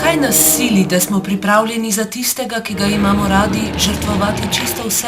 Kaj nas sili, da smo pripravljeni za tistega, ki ga imamo radi, žrtvovati čisto vse?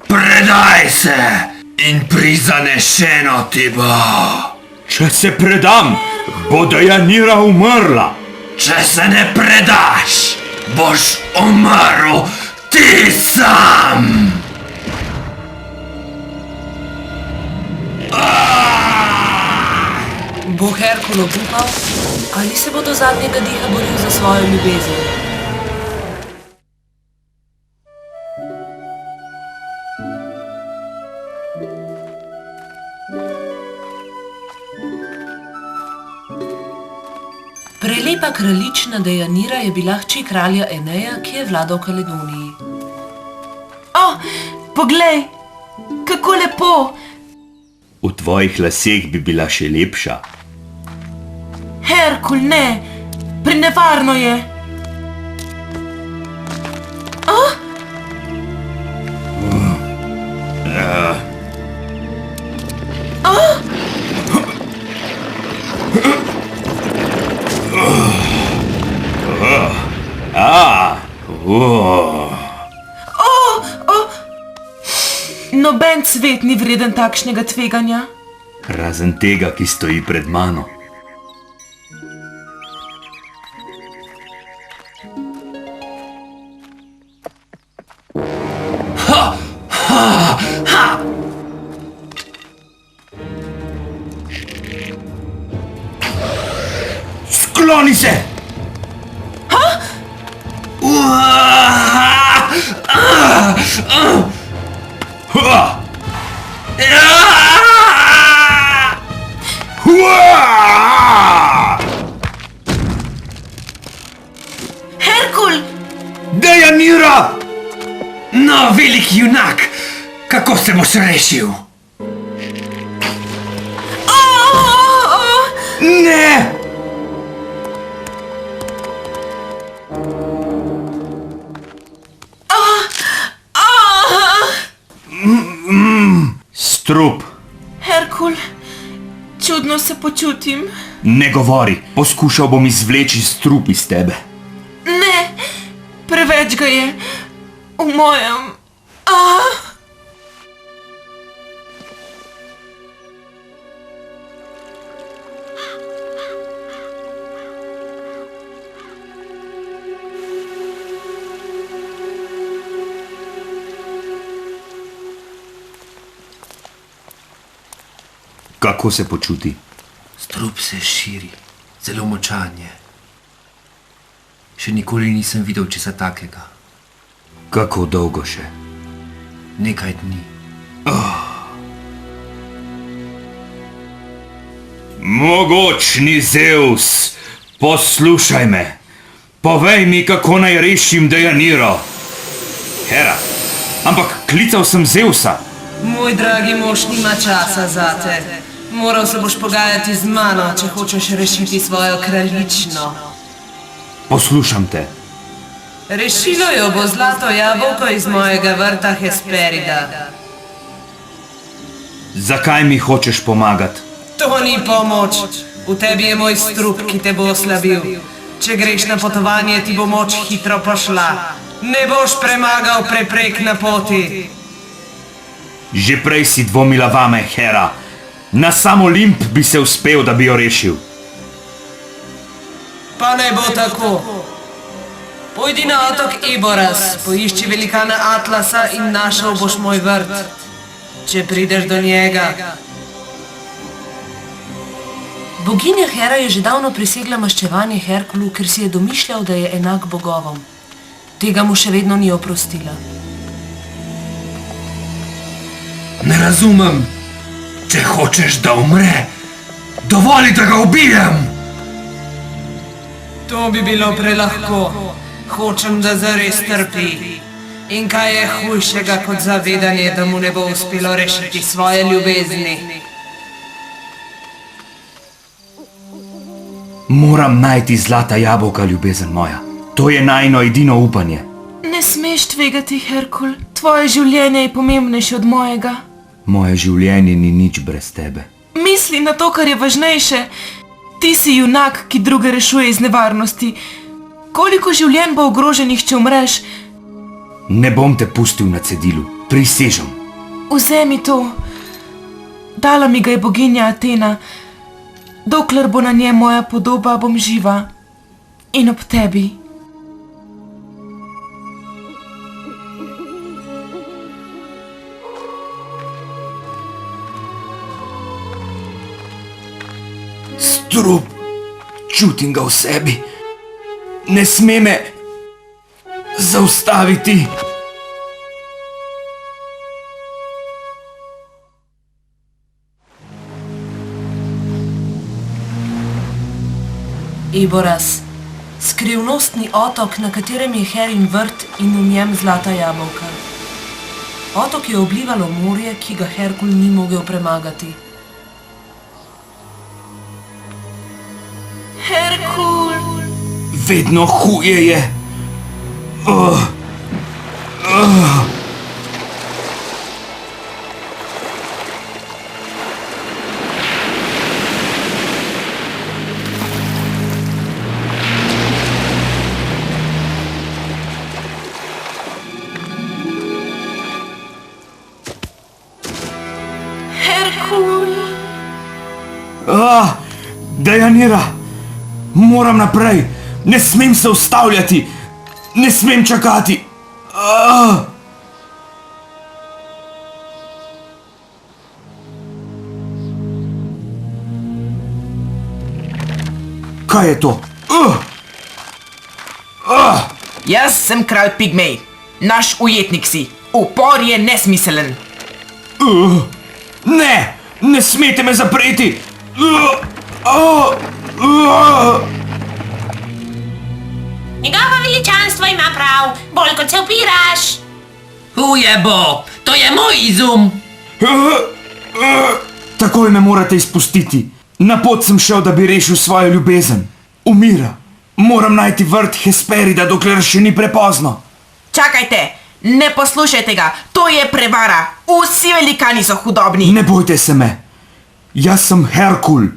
Predaj se in prizanešeno ti bo. Če se predam, bo Dejanira umrla. Če se ne predaš, boš umrl ti sam. Bo Herkul obupal ali se bo do zadnjega diha boril za svojo ljubezen? Prelepa kraljična Dejanira je bila hči kralja Eneja, ki je vladal v Kaledoniji. Poglej, kako lepo! V tvojih laseh bi bila še lepša. Herkul, ne! Prenevarno je! Noben cvet ni vreden takšnega tveganja. Razen tega, ki stoji pred mano. Skloni se! Herkul! Dejanira! No, veliki junak, kako se boš rešil? Ne! Strup. Herkul, čudno se počutim. Ne govori, poskušal bom izvleči strup iz tebe. Ne, preveč ga je v mojem. Kako se počuti? Strup se širi, zelo močan je. Še nikoli nisem videl česa takega. Kako dolgo še? Nekaj dni. Mogočni Zeus, poslušaj me. Povej mi, kako naj rešim Dejaniro. Hera, ampak klical sem Zeusa. Moj dragi mož nima časa zate. Moral se boš pogajati z mano, če hočeš rešiti svojo kraljično. Poslušam te. Rešilo jo bo zlato jabolko iz mojega vrta Hesperida. Zakaj mi hočeš pomagati? To ni pomoč. V tebi je moj strup, ki te bo oslabil. Če greš na potovanje, ti bo moč hitro pošla. Ne boš premagal preprek na poti. Že prej si dvomila vame, Hera. Na sam Olimp bi se uspel, da bi jo rešil. Pa ne bo tako. Pojdi na otok Iboras, poišči velikana Atlasa in našel boš moj vrt. Če prideš do njega. Boginja Hera je že davno prisegla maščevanje Herkulu, ker si je domišljal, da je enak bogovom. Tega mu še vedno ni oprostila. Ne razumem. Če hočeš, da umre, dovoli, da ga ubijem. To bi bilo prelahko. Hočem, da zares trpi. In kaj je hujšega kot zavedanje, da mu ne bo uspelo rešiti svoje ljubezni? Moram najti zlata jabolka, ljubezen moja. To je najno edino upanje. Ne smeš tvegati, Herkul. Tvoje življenje je pomembnejše od mojega. Moje življenje ni nič brez tebe. Misli na to, kar je važnejše. Ti si junak, ki druge rešuje iz nevarnosti. Koliko življenj bo ogroženih, če umreš? Ne bom te pustil na cedilu, prisežem. Vzemi to. Dala mi ga je boginja Atena. Dokler bo na njem moja podoba, bom živa. In ob tebi. Strup, čutim ga v sebi. Ne sme me zaustaviti. Iboras, skrivnostni otok, na katerem je Herin vrt in v njem zlata jabolka. Otok je oblivalo morje, ki ga Herkul ni mogel premagati. Herkul! Vedno huje je. Herkul! Dejanira, moram naprej. Ne smem se ustavljati. Ne smem čakati. Kaj je to? Jaz sem kralj Pigmej. Naš ujetnik si. Upor je nesmiselen. Ne, ne smete me zapreti. Njegovo veličanstvo ima prav, bolj kot se upiraš. Huje bo, to je moj izum. Takoj me morate izpustiti. Na pot sem šel, da bi rešil svojo ljubezen. Umira. Moram najti vrt Hesperida, dokler še ni prepozno. Čakajte, ne poslušajte ga. To je prevara. Vsi velikani so hudobni. Ne bojte se me. Jaz sem Herkul.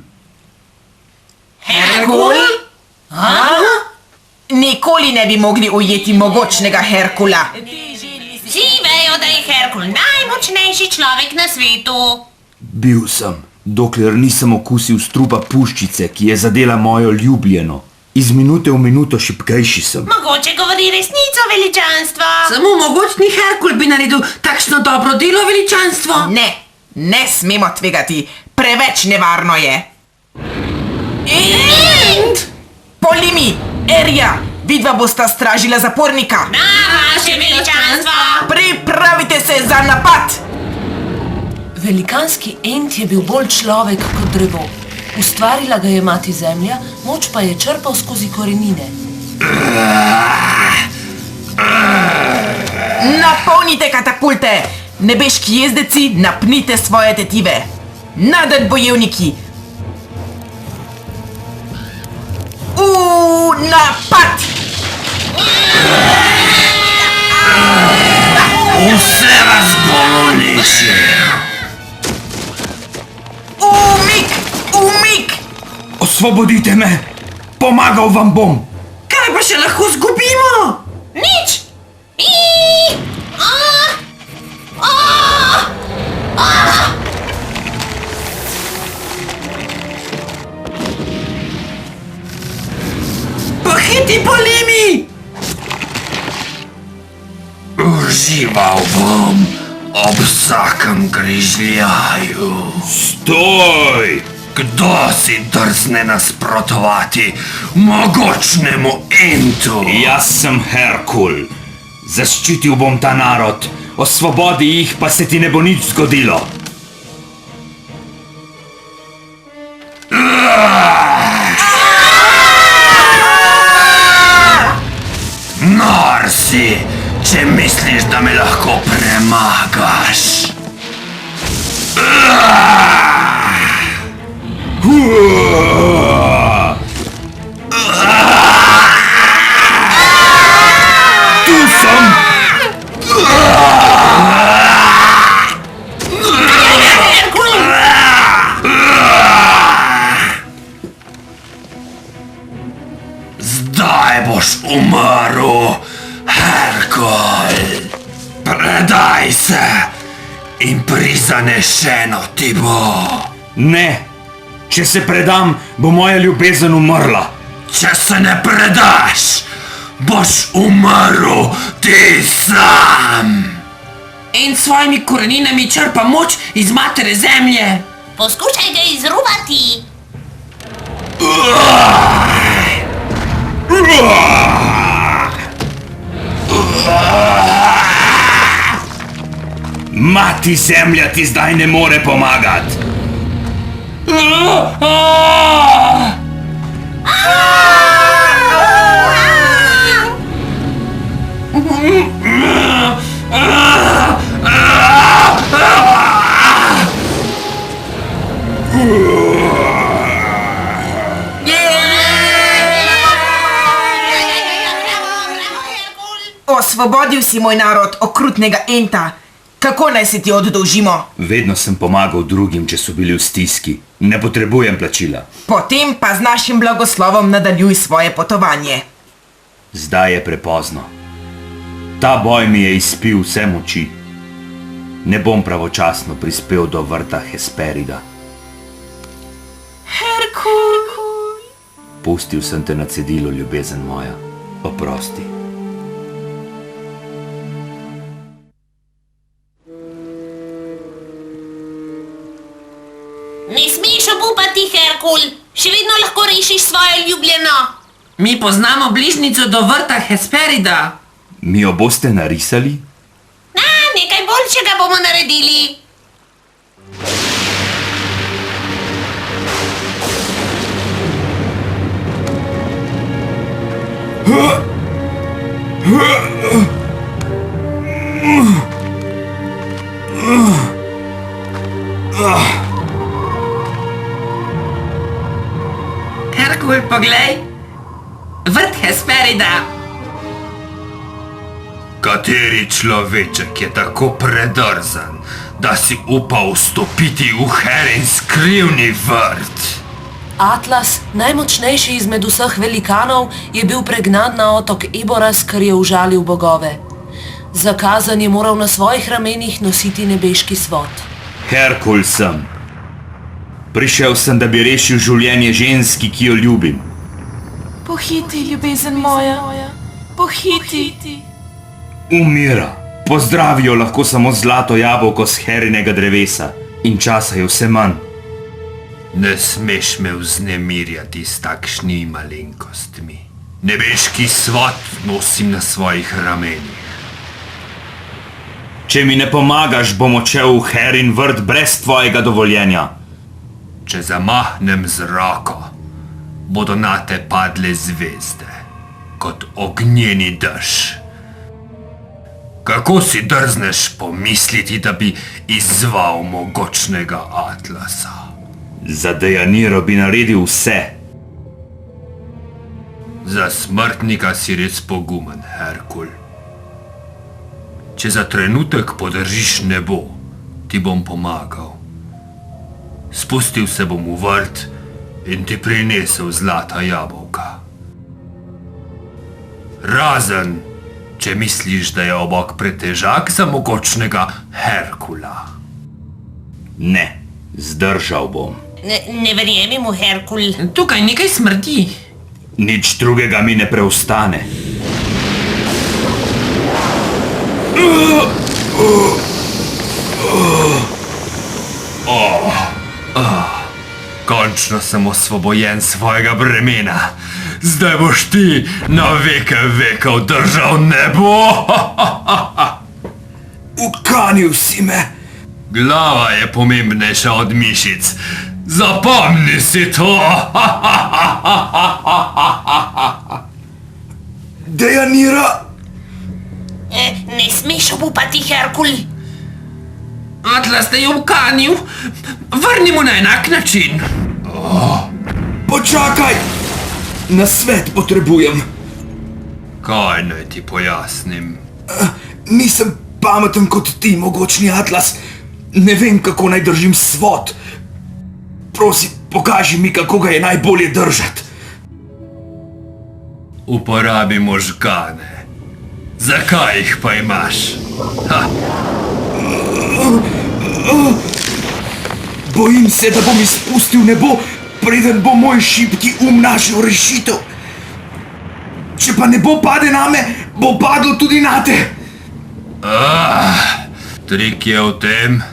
Herkul? Nikoli ne bi mogli ujeti mogočnega Herkula. Vsi vejo, da je Herkul najmočnejši človek na svetu. Bil sem, dokler nisem okusil strupa puščice, ki je zadela mojo ljubljeno. Iz minute v minuto šibkejši sem. Mogoče govori resnico, veličanstvo. Samo mogočni Herkul bi naredil takšno dobro delo, veličanstvo. Ne, ne smemo tvegati. Preveč nevarno je. Int! Polimi, Erja, vidva bosta stražila zapornika. Na vaše veličanstvo. Pripravite se za napad. Velikanski Ent je bil bolj človek kot drevo. Ustvarila ga je mati zemlja, moč pa je črpal skozi korenine. Napolnite katapulte. Nebeški jezdeci, napnite svoje tetive. Nadad bojevniki. Napad! Vse vas bo uničil. Umik! Osvobodite me. Pomagal vam bom. Kaj pa še lahko zgubimo? Nič. Pohiti Polimi! Užival bom ob vsakem grižljaju. Stoj! Kdo si drzne nasprotovati mogočnemu Entu? Jaz sem Herkul. Zaščitil bom ta narod. Osvobodi jih, pa se ti ne bo nič zgodilo. Nor si, če misliš, da me lahko premagaš. in prizanešeno ti bo. Ne, če se predam, bo moja ljubezen umrla. Če se ne predaš, boš umrl ti sam. In s svojimi koreninami črpa moč iz matere zemlje. Poskušaj ga izruvati. Mati zemlja ti zdaj ne more pomagati. Osvobodil si moj narod okrutnega enta. Kako naj se ti oddolžimo? Vedno sem pomagal drugim, če so bili v stiski. Ne potrebujem plačila. Potem pa z našim blagoslovom nadaljuj svoje potovanje. Zdaj je prepozno. Ta boj mi je izpil vse moči. Ne bom pravočasno prispel do vrta Hesperida. Herkul! Pustil sem te na cedilu, ljubezen moja. Oprosti. Ne smeš obupati, Herkul. Še vedno lahko rešiš svojo ljubljeno. Mi poznamo bližnico do vrta Hesperida. Mi jo boste narisali? Nekaj boljšega bomo naredili. Herkul, poglej. Vrt Hesperida. Kateri človeček je tako predrzan, da si upal vstopiti v Herin skrivni vrt? Atlas, najmočnejši izmed vseh velikanov, je bil pregnan na otok Eboras, ker je užalil bogove. Zakazan je moral na svojih ramenih nositi nebeški svod. Herkul sem. Prišel sem, da bi rešil življenje ženski, ki jo ljubim. Pohiti, ljubezen moja. Pohiti. Umira. Pozdravijo lahko samo zlato jabolko z Herinega drevesa. In časa je vse manj. Ne smeš me vznemirjati s takšnimi malenkostmi. Nebeški svod nosim na svojih ramenih. Če mi ne pomagaš, bom odšel v Herin vrt brez tvojega dovoljenja. Če zamahnem z roko, bodo nate padle zvezde, kot ognjeni dež. Kako si drzneš pomisliti, da bi izzval mogočnega Atlasa? Za Dejaniro bi naredil vse. Za smrtnika si res pogumen, Herkul. Če za trenutek podržiš nebo, ti bom pomagal. Spustil se bom v vrt in ti prinesel zlata jabolka. Razen, če misliš, da je obok pretežak za mogočnega Herkula. Ne, zdržal bom. Ne verjemi mu, Herkul. Tukaj nekaj smrdi. Nič drugega mi ne preostane. Končno sem osvobojen svojega bremena. Zdaj boš ti na veke vekov držal nebo. Ukanil si me. Glava je pomembnejša od mišic. Zapomni si to. Dejanira! Ne smeš obupati, Herkul. Atlas te je ukanil. Vrnimo na enak način. Počakaj! Na svet potrebujem. Kaj naj ti pojasnim? Nisem pameten kot ti, mogočni Atlas. Ne vem, kako naj držim svod. Prosim, pokaži mi, kako ga je najbolje držati. Uporabi možgane. Zakaj jih pa imaš? Ha. Bojim se, da bom izpustil nebo, preden bo moj šibki našel rešitev. Če pa nebo pade name, bo padlo tudi nate. Trik je v tem,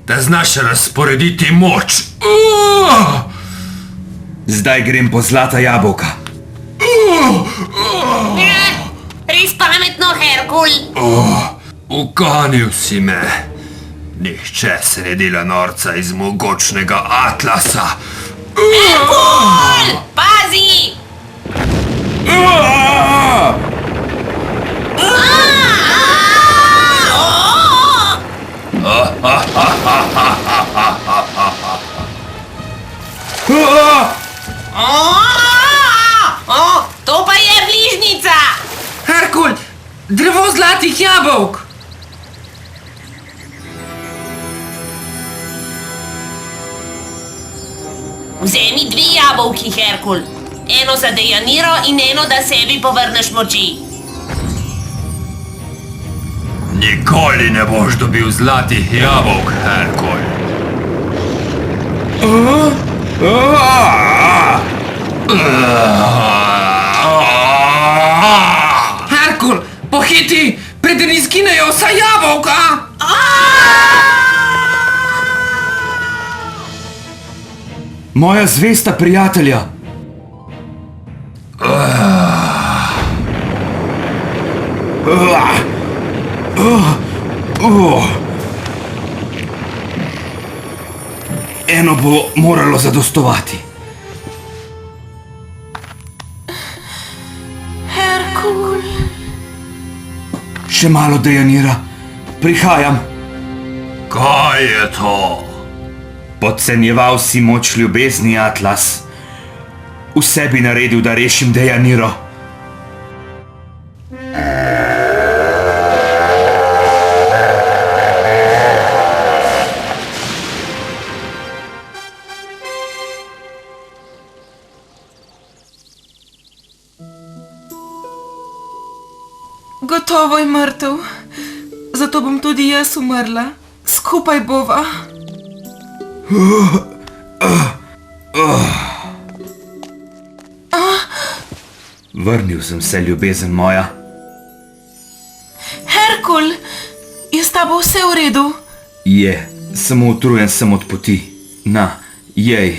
da znaš razporediti moč. Zdaj grem po zlata jabolka. Res pametno, Herkul. Ukanil si me. Nihče se ne dela norca iz mogočnega Atlasa. Herkul! Pazi! To pa je bližnica! Herkul, drevo zlatih jabolk! Vzemi 2 jabolki, Herkul. Eno za Dejaniro in eno, da sebi povrneš moči. Nikoli ne boš dobil zlatih jabolk, Herkul. Herkul, pohiti, preden izginejo vsa jabolka! Moja zvesta prijatelja. Eno bo moralo zadostovati. Herkul. Še malo, Dejanira. Prihajam. Kaj je to? Podcenjeval si moč ljubezni, Atlas. Vse bi naredil, da rešim Dejaniro. Gotovo je mrtev. Zato bom tudi jaz umrla. Skupaj bova. Vrnil sem se, ljubezen moja. Herkul, je s tabo vse v redu? Je, samo utrujen sem od poti. Na, jej.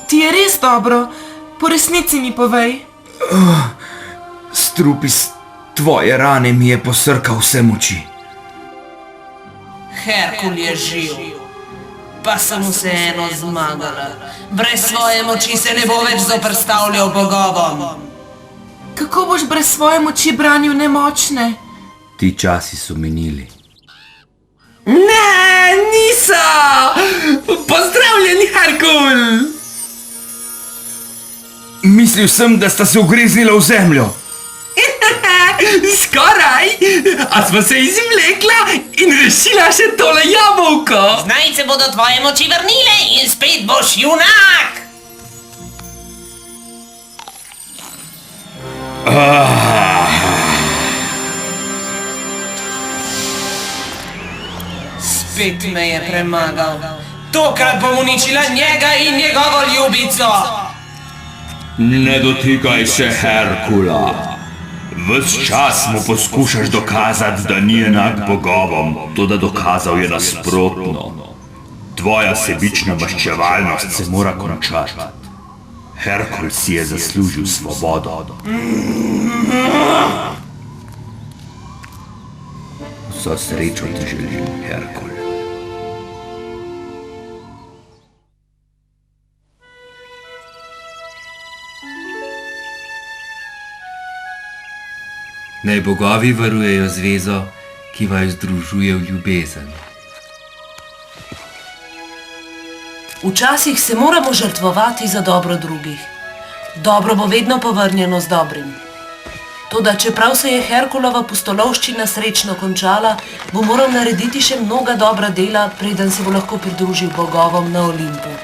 Ti je res dobro. Po resnici mi povej. Strup iz tvoje rane mi je posrkal vse moči. Herkul je živ. Pa sem vseeno zmagala. Brez svoje moči se ne bo več zoperstavljal bogovom. Kako boš brez svoje moči branil nemočne? Ti časi so minili. Ne, niso! Pozdravljeni, Herkul! Mislil sem, da sta se ugriznila v zemljo. Skoraj! A smo se izvlekla in rešila še tole jabolko! Zdaj se bodo tvoje moči vrnile in spet boš junak! Spet me je premagal. Tokrat bom uničila njega in njegovo ljubico. Ne dotikaj se Herkula. Ves čas mu poskušaš dokazati, da ni enak bogovom, toda dokazal je nasprotno. Tvoja sebična maščevalnost se mora končati. Herkul si je zaslužil svobodo. Vso srečo ti želim, Herkul. Naj bogovi varujejo zvezo, ki vaju združuje v ljubezen. Včasih se moramo žrtvovati za dobro drugih. Dobro bo vedno povrnjeno z dobrim. Toda čeprav se je Herkulova pustolovščina srečno končala, bo moral narediti še mnoga dobra dela, preden se bo lahko pridružil bogovom na Olimpu.